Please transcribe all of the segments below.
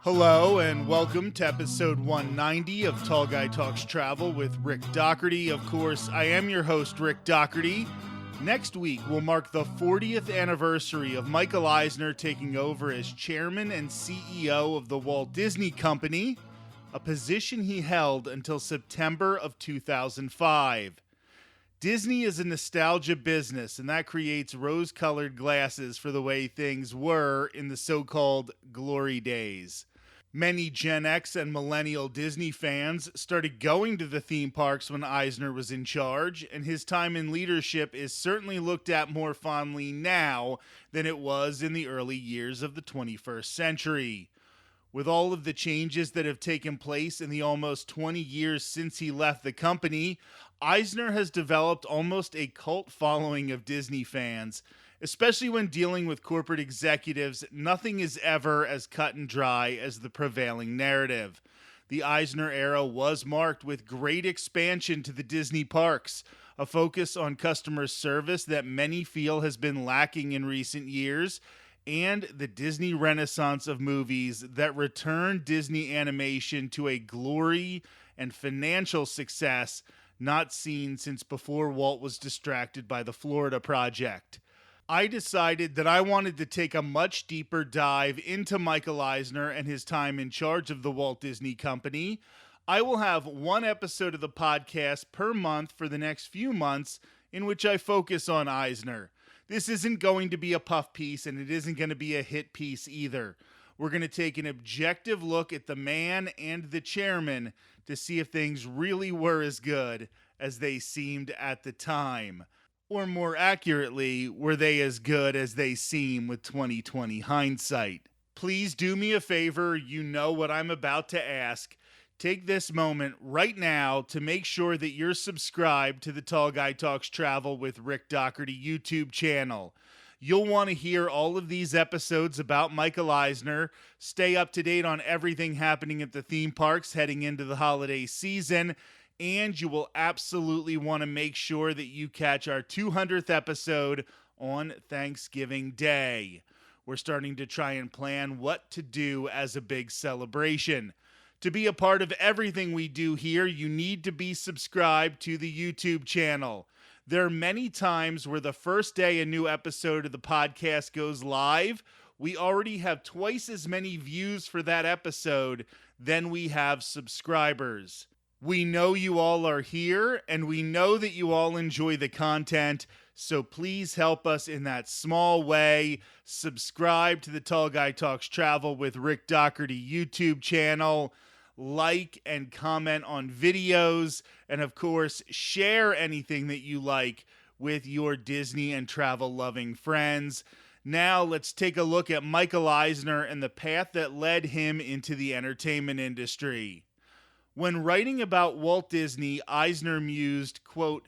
Hello and welcome to episode 190 of Tall Guy Talks Travel with Rick Doherty. Of course, I am your host, Rick Doherty. Next week will mark the 40th anniversary of Michael Eisner taking over as chairman and CEO of the Walt Disney Company, a position he held until September of 2005. Disney is a nostalgia business, and that creates rose-colored glasses for the way things were in the so-called glory days. Many Gen X and millennial Disney fans started going to the theme parks when Eisner was in charge, and his time in leadership is certainly looked at more fondly now than it was in the early years of the 21st century. With all of the changes that have taken place in the almost 20 years since he left the company, Eisner has developed almost a cult following of Disney fans. Especially when dealing with corporate executives, nothing is ever as cut and dry as the prevailing narrative. The Eisner era was marked with great expansion to the Disney parks, a focus on customer service that many feel has been lacking in recent years, and the Disney renaissance of movies that returned Disney animation to a glory and financial success not seen since before Walt was distracted by the Florida Project. I decided that I wanted to take a much deeper dive into Michael Eisner and his time in charge of the Walt Disney Company. I will have one episode of the podcast per month for the next few months in which I focus on Eisner. This isn't going to be a puff piece, and it isn't going to be a hit piece either. We're going to take an objective look at the man and the chairman to see if things really were as good as they seemed at the time. Or more accurately, were they as good as they seem with 2020 hindsight? Please do me a favor, you know what I'm about to ask. Take this moment right now to make sure that you're subscribed to the Tall Guy Talks Travel with Rick Doherty YouTube channel. You'll want to hear all of these episodes about Michael Eisner, stay up to date on everything happening at the theme parks heading into the holiday season, and you will absolutely want to make sure that you catch our 200th episode on Thanksgiving Day. We're starting to try and plan what to do as a big celebration. To be a part of everything we do here, you need to be subscribed to the YouTube channel. There are many times where the first day a new episode of the podcast goes live, we already have twice as many views for that episode than we have subscribers. We know you all are here, and we know that you all enjoy the content, so please help us in that small way. Subscribe to the Tall Guy Talks Travel with Rick Doherty YouTube channel. Like and comment on videos, and of course, share anything that you like with your Disney and travel-loving friends. Now, let's take a look at Michael Eisner and the path that led him into the entertainment industry. When writing about Walt Disney, Eisner mused, quote,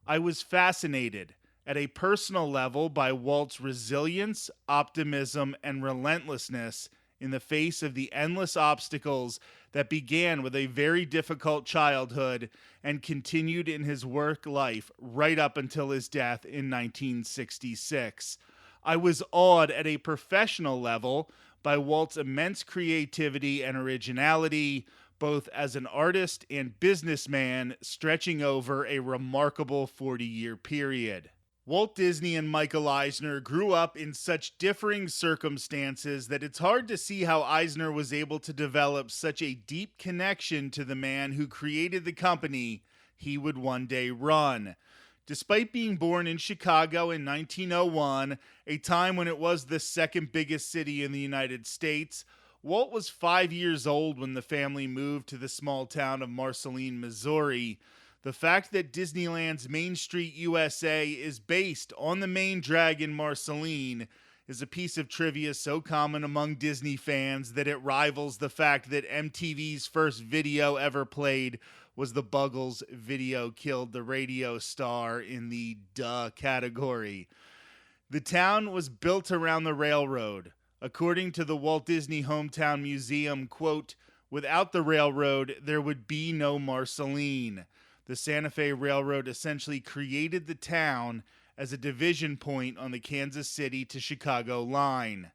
"I was fascinated at a personal level by Walt's resilience, optimism, and relentlessness in the face of the endless obstacles that began with a very difficult childhood and continued in his work life right up until his death in 1966. I was awed at a professional level by Walt's immense creativity and originality, both as an artist and businessman, stretching over a remarkable 40-year period." Walt Disney and Michael Eisner grew up in such differing circumstances that it's hard to see how Eisner was able to develop such a deep connection to the man who created the company he would one day run. Despite being born in Chicago in 1901, a time when it was the second biggest city in the United States, Walt was 5 years old when the family moved to the small town of Marceline, Missouri. The fact that Disneyland's Main Street USA is based on the main drag in Marceline is a piece of trivia so common among Disney fans that it rivals the fact that MTV's first video ever played was the Buggles' Video Killed the Radio Star in the duh category. The town was built around the railroad. According to the Walt Disney Hometown Museum, quote, "Without the railroad, there would be no Marceline. The Santa Fe Railroad essentially created the town as a division point on the Kansas City to Chicago line."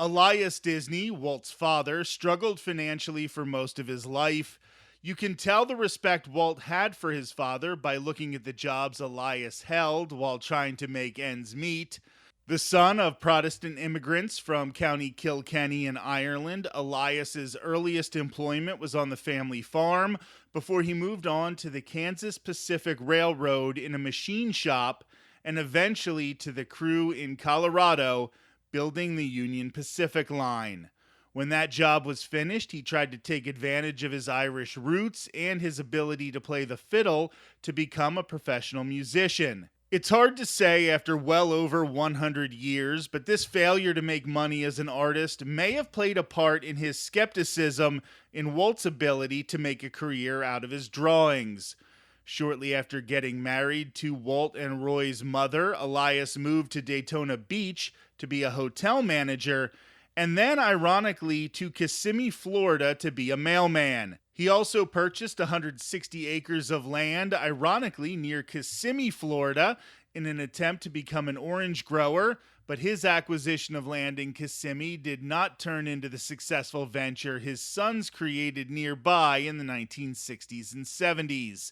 Elias Disney, Walt's father, struggled financially for most of his life. You can tell the respect Walt had for his father by looking at the jobs Elias held while trying to make ends meet. The son of Protestant immigrants from County Kilkenny in Ireland, Elias's earliest employment was on the family farm before he moved on to the Kansas Pacific Railroad in a machine shop and eventually to the crew in Colorado building the Union Pacific line. When that job was finished, he tried to take advantage of his Irish roots and his ability to play the fiddle to become a professional musician. It's hard to say after well over 100 years, but this failure to make money as an artist may have played a part in his skepticism in Walt's ability to make a career out of his drawings. Shortly after getting married to Walt and Roy's mother, Elias moved to Daytona Beach to be a hotel manager, and then, ironically, to Kissimmee, Florida to be a mailman. He also purchased 160 acres of land, ironically, near Kissimmee, Florida, in an attempt to become an orange grower, but his acquisition of land in Kissimmee did not turn into the successful venture his sons created nearby in the 1960s and 70s.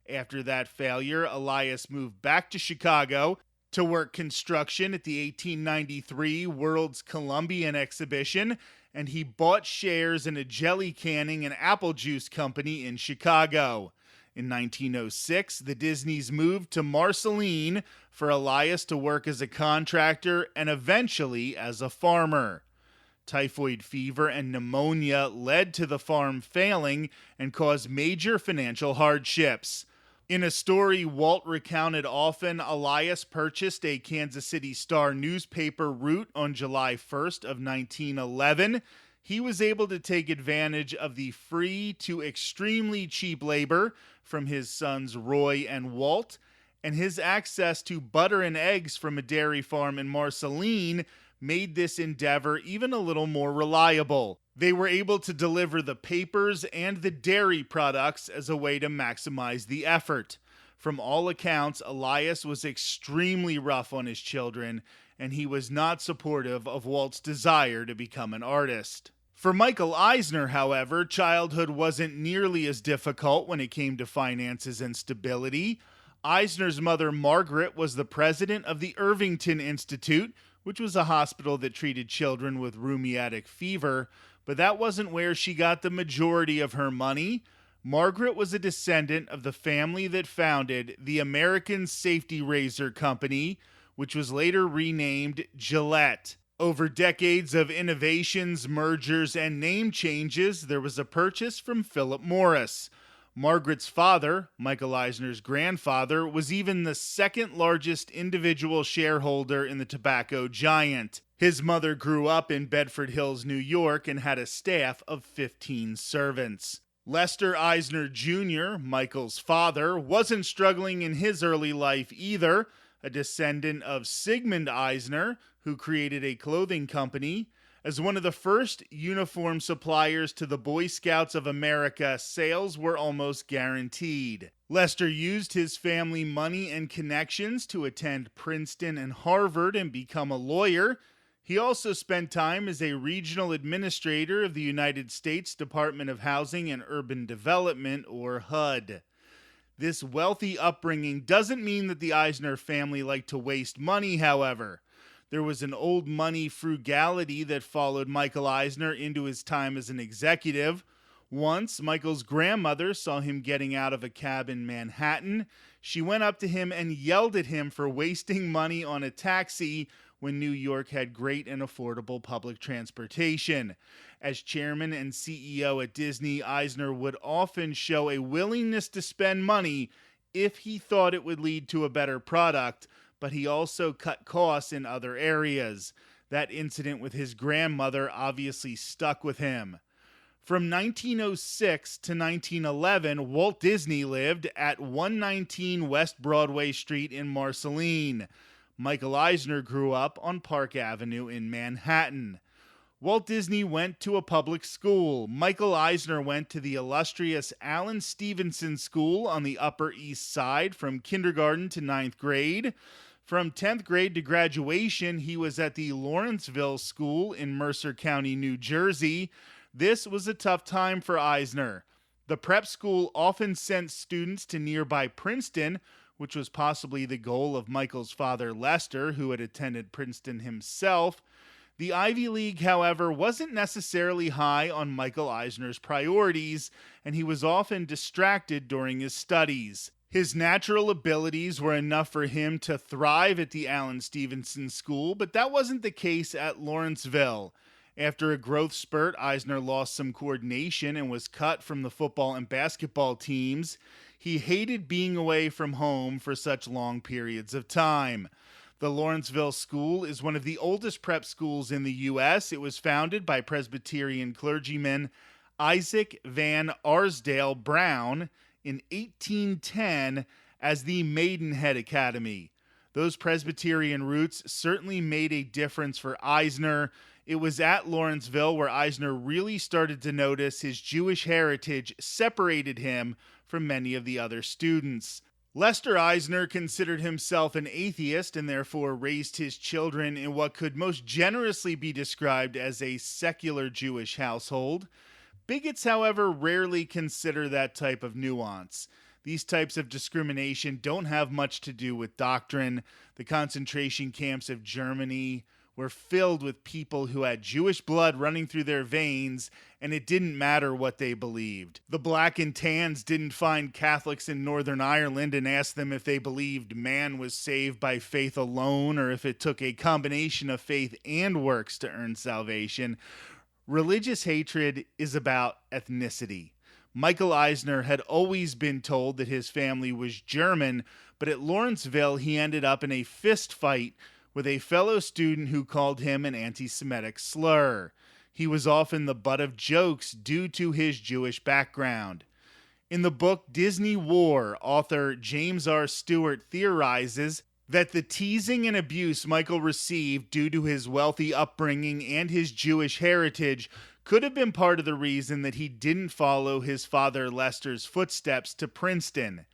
After that failure, Elias moved back to Chicago to work construction at the 1893 World's Columbian Exhibition, and he bought shares in a jelly canning and apple juice company in Chicago. In 1906, the Disneys moved to Marceline for Elias to work as a contractor and eventually as a farmer. Typhoid fever and pneumonia led to the farm failing and caused major financial hardships. In a story Walt recounted often, Elias purchased a Kansas City Star newspaper route on July 1st of 1911. He was able to take advantage of the free to extremely cheap labor from his sons Roy and Walt, and his access to butter and eggs from a dairy farm in Marceline made this endeavor even a little more reliable. They were able to deliver the papers and the dairy products as a way to maximize the effort. From all accounts, Elias was extremely rough on his children, and he was not supportive of Walt's desire to become an artist. For Michael Eisner, however, childhood wasn't nearly as difficult when it came to finances and stability. Eisner's mother, Margaret, was the president of the Irvington Institute, which was a hospital that treated children with rheumatic fever, but that wasn't where she got the majority of her money. Margaret was a descendant of the family that founded the American Safety Razor Company, which was later renamed Gillette. Over decades of innovations, mergers, and name changes, there was a purchase from Philip Morris. Margaret's father, Michael Eisner's grandfather, was even the second largest individual shareholder in the tobacco giant. His mother grew up in Bedford Hills, New York, and had a staff of 15 servants. Lester Eisner Jr., Michael's father, wasn't struggling in his early life either, a descendant of Sigmund Eisner, who created a clothing company. As one of the first uniform suppliers to the Boy Scouts of America, sales were almost guaranteed. Lester used his family money and connections to attend Princeton and Harvard and become a lawyer. He also spent time as a regional administrator of the United States Department of Housing and Urban Development, or HUD. This wealthy upbringing doesn't mean that the Eisner family liked to waste money, however. There was an old money frugality that followed Michael Eisner into his time as an executive. Once, Michael's grandmother saw him getting out of a cab in Manhattan. She went up to him and yelled at him for wasting money on a taxi when New York had great and affordable public transportation. As chairman and CEO at Disney, Eisner would often show a willingness to spend money if he thought it would lead to a better product, but he also cut costs in other areas. That incident with his grandmother obviously stuck with him. From 1906 to 1911, Walt Disney lived at 119 West Broadway Street in Marceline. Michael Eisner grew up on Park Avenue in Manhattan. Walt Disney went to a public school. Michael Eisner went to the illustrious Allen Stevenson School on the Upper East Side from kindergarten to ninth grade. From 10th grade to graduation, he was at the Lawrenceville School in Mercer County, New Jersey. This was a tough time for Eisner. The prep school often sent students to nearby Princeton, which was possibly the goal of Michael's father, Lester, who had attended Princeton himself. The Ivy League, however, wasn't necessarily high on Michael Eisner's priorities, and he was often distracted during his studies. His natural abilities were enough for him to thrive at the Allen Stevenson School, but that wasn't the case at Lawrenceville. After a growth spurt, Eisner lost some coordination and was cut from the football and basketball teams. He hated being away from home for such long periods of time. The Lawrenceville School is one of the oldest prep schools in the U.S. It was founded by Presbyterian clergyman Isaac Van Arsdale Brown in 1810 as the Maidenhead Academy. Those Presbyterian roots certainly made a difference for Eisner. It was at Lawrenceville where Eisner really started to notice his Jewish heritage separated him from many of the other students. Lester Eisner considered himself an atheist and therefore raised his children in what could most generously be described as a secular Jewish household. Bigots, however, rarely consider that type of nuance. These types of discrimination don't have much to do with doctrine. The concentration camps of Germany were filled with people who had Jewish blood running through their veins, and it didn't matter what they believed. The Black and Tans didn't find Catholics in Northern Ireland and ask them if they believed man was saved by faith alone or if it took a combination of faith and works to earn salvation. Religious hatred is about ethnicity. Michael Eisner had always been told that his family was German, but at Lawrenceville he ended up in a fist fight with a fellow student who called him an anti-Semitic slur. He was often the butt of jokes due to his Jewish background. In the book Disney War, author James R. Stewart theorizes that the teasing and abuse Michael received due to his wealthy upbringing and his Jewish heritage could have been part of the reason that he didn't follow his father Lester's footsteps to Princeton.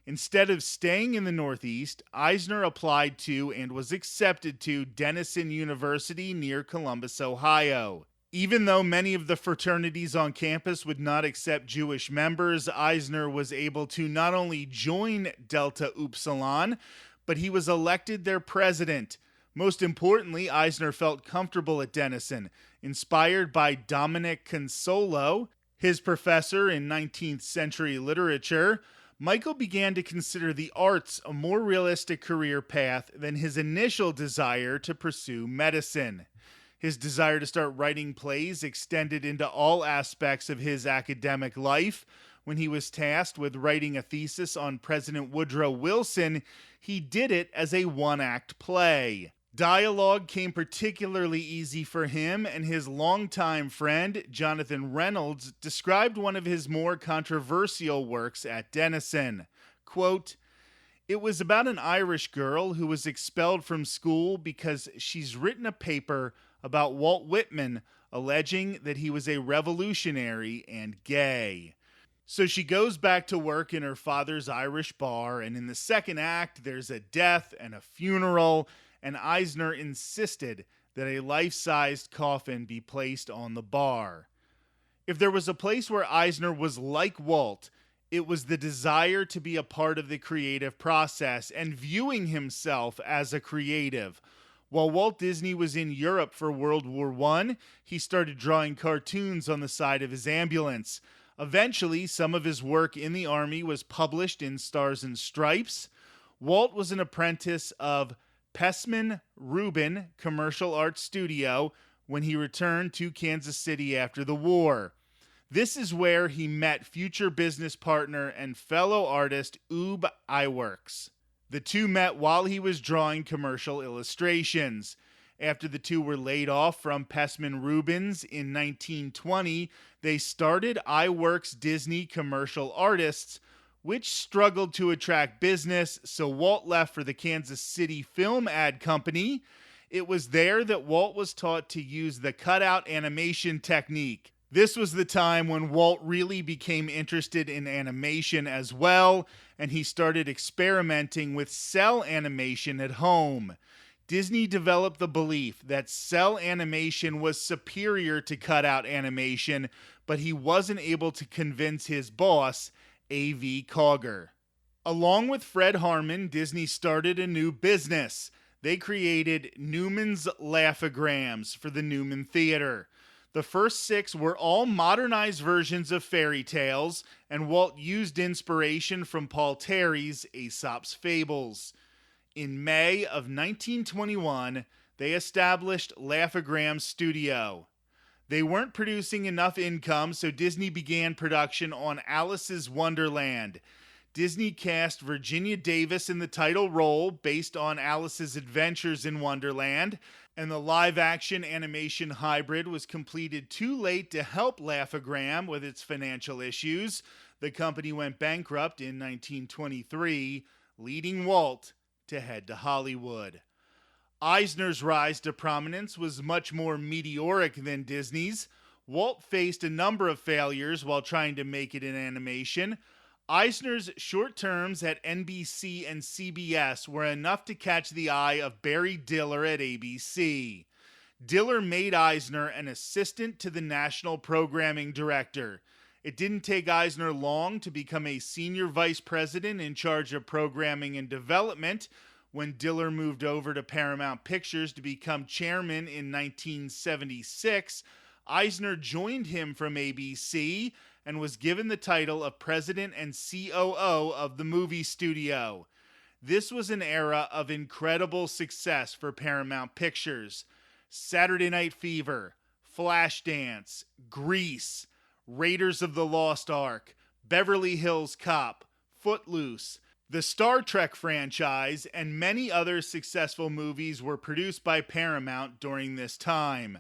Instead of staying in the Northeast, Eisner applied to and was accepted to Denison University near Columbus, Ohio. Even though many of the fraternities on campus would not accept Jewish members, Eisner was able to not only join Delta Upsilon, but he was elected their president. Most importantly, Eisner felt comfortable at Denison, inspired by Dominic Consolo, his professor in 19th century literature. Michael began to consider the arts a more realistic career path than his initial desire to pursue medicine. His desire to start writing plays extended into all aspects of his academic life. When he was tasked with writing a thesis on President Woodrow Wilson, he did it as a one-act play. Dialogue came particularly easy for him, and his longtime friend, Jonathan Reynolds, described one of his more controversial works at Denison. Quote, "It was about an Irish girl who was expelled from school because she's written a paper about Walt Whitman alleging that he was a revolutionary and gay. So she goes back to work in her father's Irish bar, and in the second act, there's a death and a funeral, and Eisner insisted that a life-sized coffin be placed on the bar. If there was a place where Eisner was like Walt, it was the desire to be a part of the creative process and viewing himself as a creative. While Walt Disney was in Europe for World War I, he started drawing cartoons on the side of his ambulance. Eventually, some of his work in the Army was published in Stars and Stripes. Walt was an apprentice of Pessman Rubin Commercial Arts Studio when he returned to Kansas City after the war. This is where he met future business partner and fellow artist Ub Iwerks. The two met while he was drawing commercial illustrations. After the two were laid off from Pessman Rubin's in 1920, they started Iwerks Disney Commercial Artists, which struggled to attract business, so Walt left for the Kansas City Film Ad Company. It was there that Walt was taught to use the cutout animation technique. This was the time when Walt really became interested in animation as well, and he started experimenting with cell animation at home. Disney developed the belief that cell animation was superior to cutout animation, but he wasn't able to convince his boss, A.V. Cogger. Along with Fred Harmon, Disney started a new business. They created Newman's Laugh-O-Grams for the Newman Theater. The first 6 were all modernized versions of fairy tales, and Walt used inspiration from Paul Terry's Aesop's Fables. In May of 1921, they established Laugh-O-Gram Studio. They weren't producing enough income, so Disney began production on Alice's Wonderland. Disney cast Virginia Davis in the title role based on Alice's adventures in Wonderland, and the live-action animation hybrid was completed too late to help Laugh-O-Gram with its financial issues. The company went bankrupt in 1923, leading Walt to head to Hollywood. Eisner's rise to prominence was much more meteoric than Disney's. Walt faced a number of failures while trying to make it in animation. Eisner's short terms at NBC and CBS were enough to catch the eye of Barry Diller at ABC. Diller made Eisner an assistant to the national programming director. It didn't take Eisner long to become a senior vice president in charge of programming and development. When Diller moved over to Paramount Pictures to become chairman in 1976, Eisner joined him from ABC and was given the title of president and COO of the movie studio. This was an era of incredible success for Paramount Pictures. Saturday Night Fever, Flashdance, Grease, Raiders of the Lost Ark, Beverly Hills Cop, Footloose, the Star Trek franchise, and many other successful movies were produced by Paramount during this time.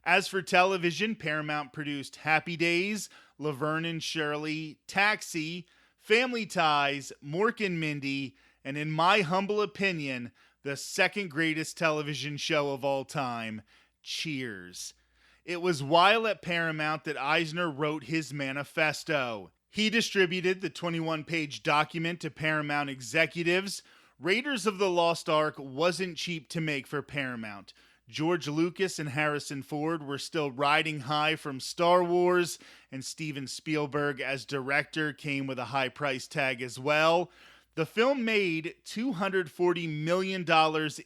As for television, Paramount produced Happy Days, Laverne and Shirley, Taxi, Family Ties, Mork and Mindy, and in my humble opinion, the second greatest television show of all time, Cheers. It was while at Paramount that Eisner wrote his manifesto. He distributed the 21-page document to Paramount executives. Raiders of the Lost Ark wasn't cheap to make for Paramount. George Lucas and Harrison Ford were still riding high from Star Wars, and Steven Spielberg as director came with a high price tag as well. The film made $240 million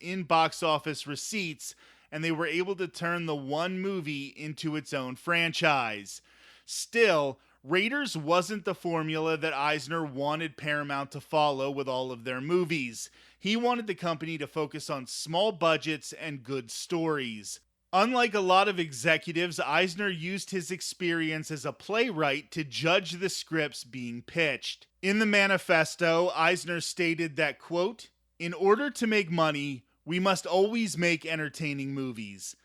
in box office receipts, and they were able to turn the one movie into its own franchise. Still, Raiders wasn't the formula that Eisner wanted Paramount to follow with all of their movies. He wanted the company to focus on small budgets and good stories. Unlike a lot of executives, Eisner used his experience as a playwright to judge the scripts being pitched. In the manifesto, Eisner stated that, quote, "In order to make money, we must always make entertaining movies.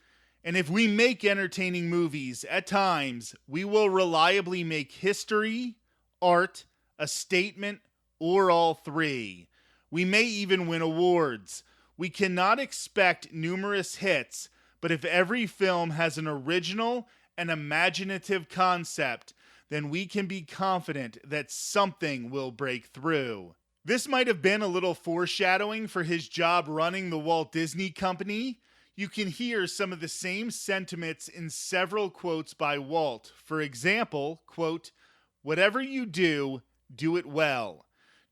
And if we make entertaining movies, at times, we will reliably make history, art, a statement, or all three. We may even win awards. We cannot expect numerous hits, but if every film has an original and imaginative concept, then we can be confident that something will break through." This might have been a little foreshadowing for his job running the Walt Disney Company. You can hear some of the same sentiments in several quotes by Walt. For example, quote, "Whatever you do, do it well.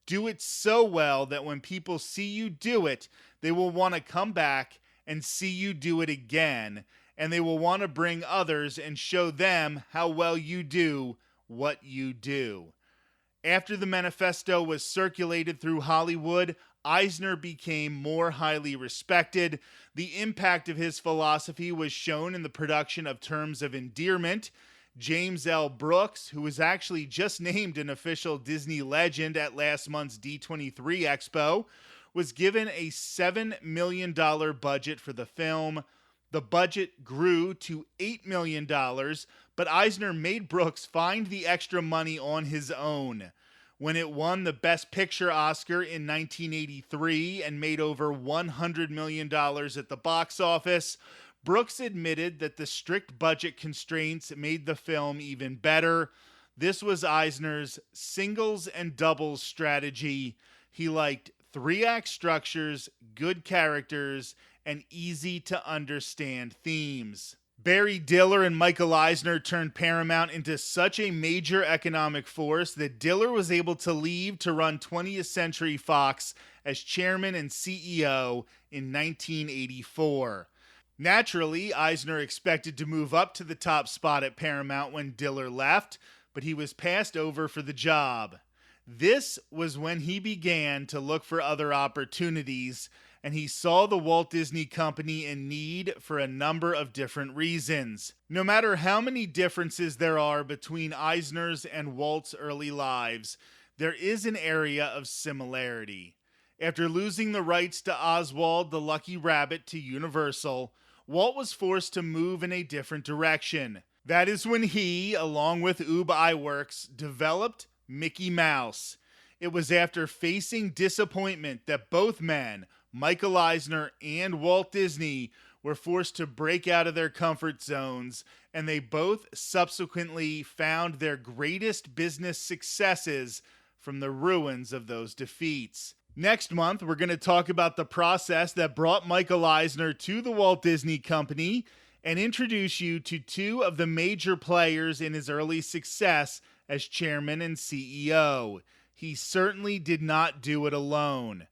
Do it so well that when people see you do it, they will want to come back and see you do it again, and they will want to bring others and show them how well you do what you do." After the manifesto was circulated through Hollywood, Eisner became more highly respected. The impact of his philosophy was shown in the production of Terms of Endearment. James L. Brooks, who was actually just named an official Disney legend at last month's D23 Expo, was given a $7 million budget for the film. The budget grew to $8 million, but Eisner made Brooks find the extra money on his own. When it won the Best Picture Oscar in 1983 and made over $100 million at the box office, Brooks admitted that the strict budget constraints made the film even better. This was Eisner's singles and doubles strategy. He liked 3-act structures, good characters, and easy to understand themes. Barry Diller and Michael Eisner turned Paramount into such a major economic force that Diller was able to leave to run 20th Century Fox as chairman and CEO in 1984. Naturally, Eisner expected to move up to the top spot at Paramount when Diller left, but he was passed over for the job. This was when he began to look for other opportunities, and he saw the Walt Disney Company in need for a number of different reasons. No matter how many differences there are between Eisner's and Walt's early lives, there is an area of similarity. After losing the rights to Oswald the Lucky Rabbit to Universal, Walt was forced to move in a different direction. That is when he, along with Ub Iwerks, developed Mickey Mouse. It was after facing disappointment that both men, Michael Eisner and Walt Disney, were forced to break out of their comfort zones, and they both subsequently found their greatest business successes from the ruins of those defeats. Next month, we're going to talk about the process that brought Michael Eisner to the Walt Disney Company and introduce you to two of the major players in his early success as chairman and CEO. He certainly did not do it alone.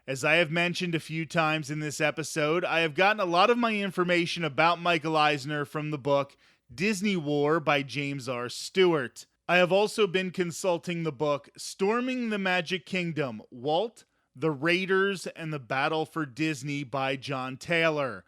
As I have mentioned a few times in this episode, I have gotten a lot of my information about Michael Eisner from the book Disney War by James R. Stewart. I have also been consulting the book Storming the Magic Kingdom, Walt, the Raiders, and the Battle for Disney by John Taylor.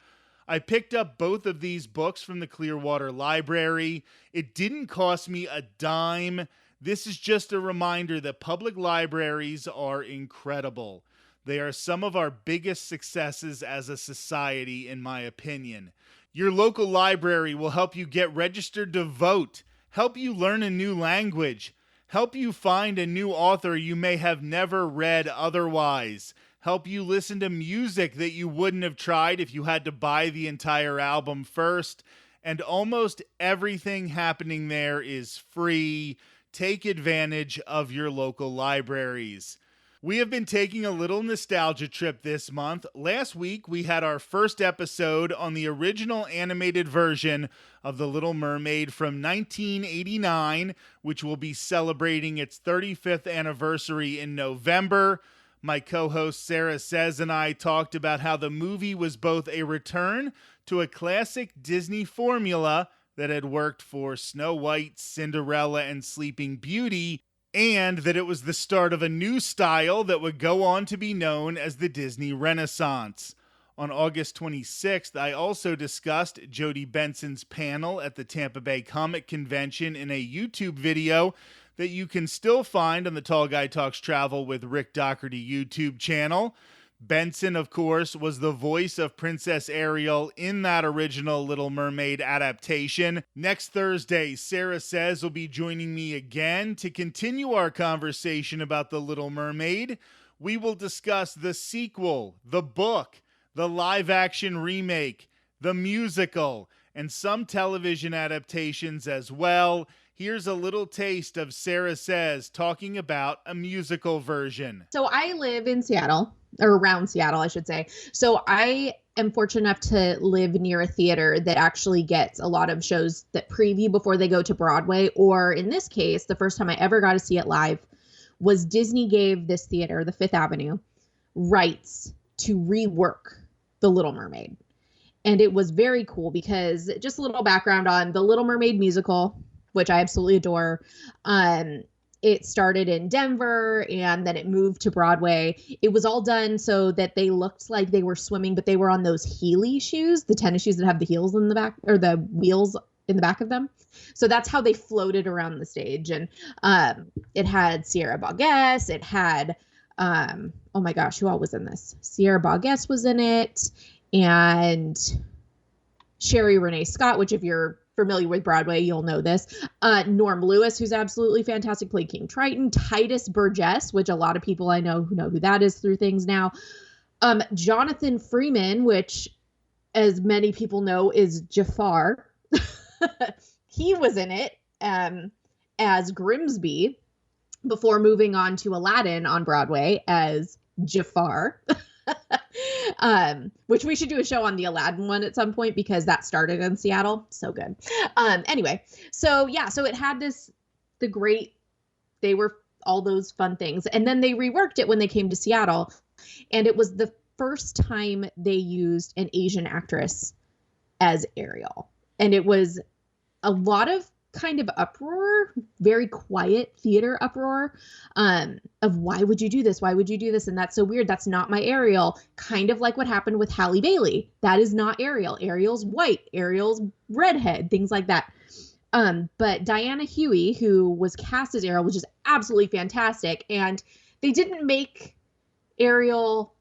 I picked up both of these books from the Clearwater Library. It didn't cost me a dime. This is just a reminder that public libraries are incredible. They are some of our biggest successes as a society, in my opinion. Your local library will help you get registered to vote, help you learn a new language, help you find a new author you may have never read otherwise, help you listen to music that you wouldn't have tried if you had to buy the entire album first, and almost everything happening there is free. Take advantage of your local libraries. We have been taking a little nostalgia trip this month. Last week, we had our first episode on the original animated version of The Little Mermaid from 1989, which will be celebrating its 35th anniversary in November. My co-host Sarah Says and I talked about how the movie was both a return to a classic Disney formula that had worked for Snow White, Cinderella, and Sleeping Beauty, and that it was the start of a new style that would go on to be known as the Disney Renaissance. On August 26th, I also discussed Jodi Benson's panel at the Tampa Bay Comic Convention in a YouTube video that you can still find on the Tall Guy Talks Travel with Rick Doherty YouTube channel. Benson, of course, was the voice of Princess Ariel in that original Little Mermaid adaptation. Next Thursday, Sarah Says will be joining me again to continue our conversation about The Little Mermaid. We will discuss the sequel, the book, the live-action remake, the musical, and some television adaptations as well. Here's a little taste of Sarah Says talking about a musical version. So I live in Seattle, or around Seattle, I should say. So I am fortunate enough to live near a theater that actually gets a lot of shows that preview before they go to Broadway. Or in this case, the first time I ever got to see it live was Disney gave this theater, the Fifth Avenue, rights to rework The Little Mermaid. And it was very cool because just a little background on The Little Mermaid musical, which I absolutely adore. It started in Denver and then it moved to Broadway. It was all done so that they looked like they were swimming, but they were on those Heeley shoes, the tennis shoes that have the heels in the back, or the wheels in the back of them. So that's how they floated around the stage. And it had Sierra Bogues. It had, oh my gosh, who all was in this? Sierra Bogues was in it. And Sherry Renee Scott, which if you're familiar with Broadway, you'll know this. Norm Lewis, who's absolutely fantastic, played King Triton. Titus Burgess, which a lot of people I know who that is through things now. Jonathan Freeman, which as many people know, is Jafar. He was in it as Grimsby before moving on to Aladdin on Broadway as Jafar. Which we should do a show on the Aladdin one at some point because that started in Seattle. So good. Anyway, so it had they were all those fun things. And then they reworked it when they came to Seattle. And it was the first time they used an Asian actress as Ariel. And it was a lot of kind of uproar, very quiet theater uproar, of why would you do this? Why would you do this? And that's so weird. That's not my Ariel. Kind of like what happened with Halle Bailey. That is not Ariel. Ariel's white. Ariel's redhead. Things like that. But Diana Huey, who was cast as Ariel, was just absolutely fantastic. And they didn't make Ariel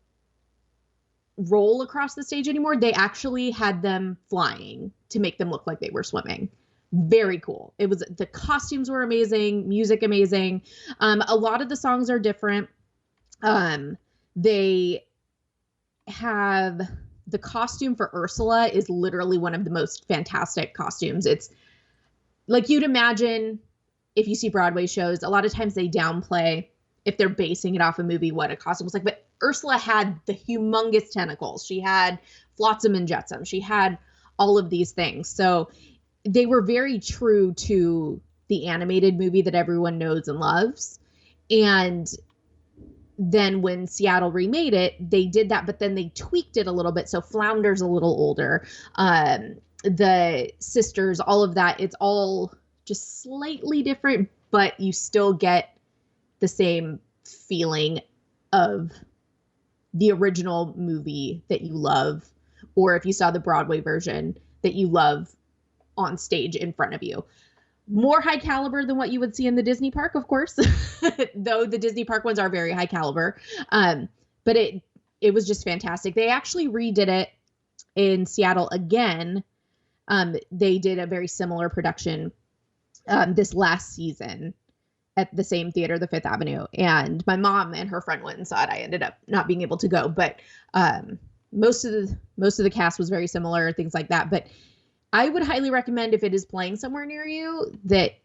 roll across the stage anymore. They actually had them flying to make them look like they were swimming. Very cool. It was, the costumes were amazing, music amazing. A lot of the songs are different. They have, the costume for Ursula is literally one of the most fantastic costumes. It's like you'd imagine if you see Broadway shows, a lot of times they downplay if they're basing it off a movie what a costume was like. But Ursula had the humongous tentacles. She had Flotsam and Jetsam. She had all of these things. So they were very true to the animated movie that everyone knows and loves. And then when Seattle remade it, they did that, but then they tweaked it a little bit. So Flounder's a little older. The sisters, all of that, it's all just slightly different, but you still get the same feeling of the original movie that you love, or if you saw the Broadway version that you love on stage in front of you. More high caliber than what you would see in the Disney park, of course, though the Disney park ones are very high caliber. But it was just fantastic. They actually redid it in Seattle again. They did a very similar production this last season at the same theater, the Fifth Avenue. And my mom and her friend went and saw it. I ended up not being able to go, but most of the cast was very similar, things like that. But I would highly recommend, if it is playing somewhere near you, that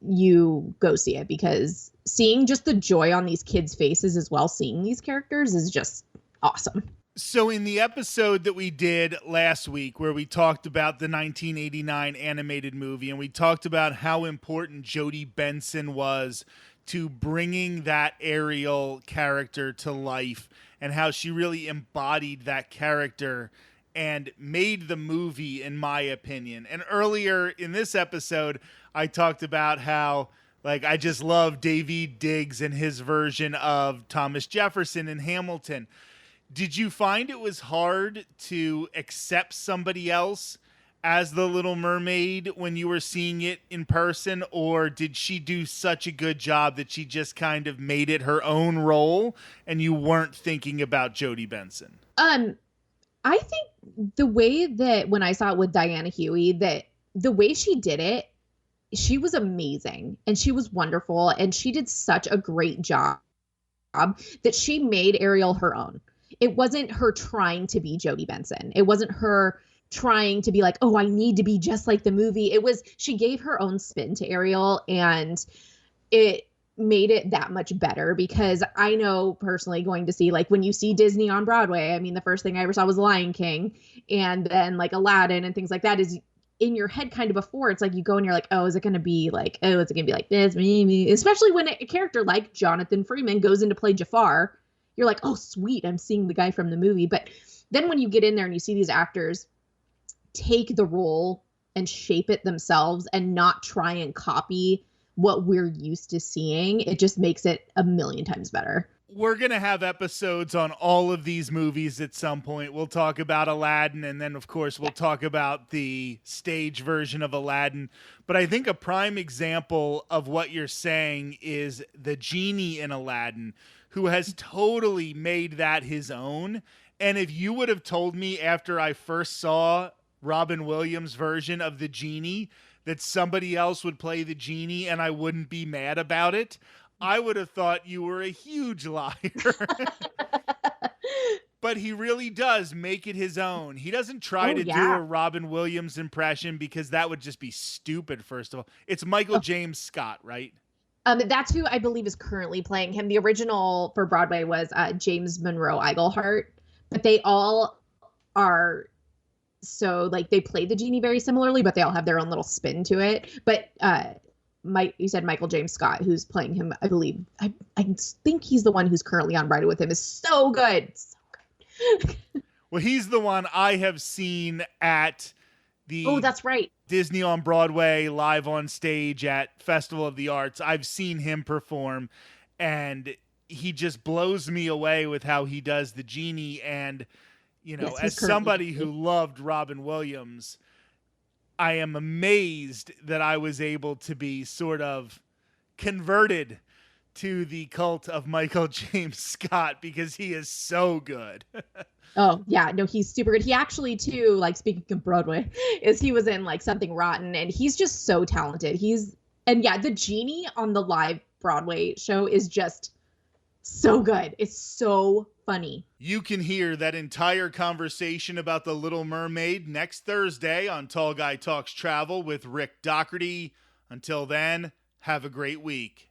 you go see it, because seeing just the joy on these kids' faces as well, seeing these characters, is just awesome. So in the episode that we did last week, where we talked about the 1989 animated movie, and we talked about how important Jodie Benson was to bringing that Ariel character to life, and how she really embodied that character and made the movie, in my opinion. And earlier in this episode, I talked about how, like, I just love Daveed Diggs and his version of Thomas Jefferson in Hamilton. Did you find it was hard to accept somebody else as the Little Mermaid when you were seeing it in person, or did she do such a good job that she just kind of made it her own role and you weren't thinking about Jodie Benson? I think the way that when I saw it with Diana Huey, that the way she did it, she was amazing and she was wonderful and she did such a great job that she made Ariel her own. It wasn't her trying to be Jodie Benson. It wasn't her trying to be like, oh, I need to be just like the movie. It was, she gave her own spin to Ariel, and it made it that much better, because I know personally, going to see, like, when you see Disney on Broadway, I mean, the first thing I ever saw was Lion King, and then like Aladdin and things like that, is in your head kind of before. It's like you go and you're like, oh, is it going to be like, oh, is it going to be like this? Especially when a character like Jonathan Freeman goes in to play Jafar, you're like, oh, sweet, I'm seeing the guy from the movie. But then when you get in there and you see these actors take the role and shape it themselves and not try and copy what we're used to seeing, it just makes it a million times better. We're going to have episodes on all of these movies at some point. We'll talk about Aladdin, and then, of course, we'll talk about the stage version of Aladdin. But I think a prime example of what you're saying is the genie in Aladdin, who has totally made that his own. And if you would have told me after I first saw Robin Williams' version of the genie that somebody else would play the genie and I wouldn't be mad about it, I would have thought you were a huge liar. but he really does make it his own. He doesn't try to do a Robin Williams impression because that would just be stupid, first of all. It's Michael James Scott, right? That's who I believe is currently playing him. The original for Broadway was James Monroe Iglehart, but they all are so like they play the genie very similarly, but they all have their own little spin to it. But you said Michael James Scott, who's playing him, I believe. I think he's the one who's currently on Broadway with him. Is so good. So good. Well, he's the one I have seen at the that's right. Disney on Broadway, live on stage at Festival of the Arts. I've seen him perform, and he just blows me away with how he does the genie. And, as somebody who loved Robin Williams, I am amazed that I was able to be sort of converted to the cult of Michael James Scott because he is so good. Oh, yeah. No, he's super good. He actually, too, like speaking of Broadway, he was in like Something Rotten, and he's just so talented. The genie on the live Broadway show is just so good. It's so funny. You can hear that entire conversation about The Little Mermaid next Thursday on Tall Guy Talks Travel with Rick Doherty. Until then, have a great week.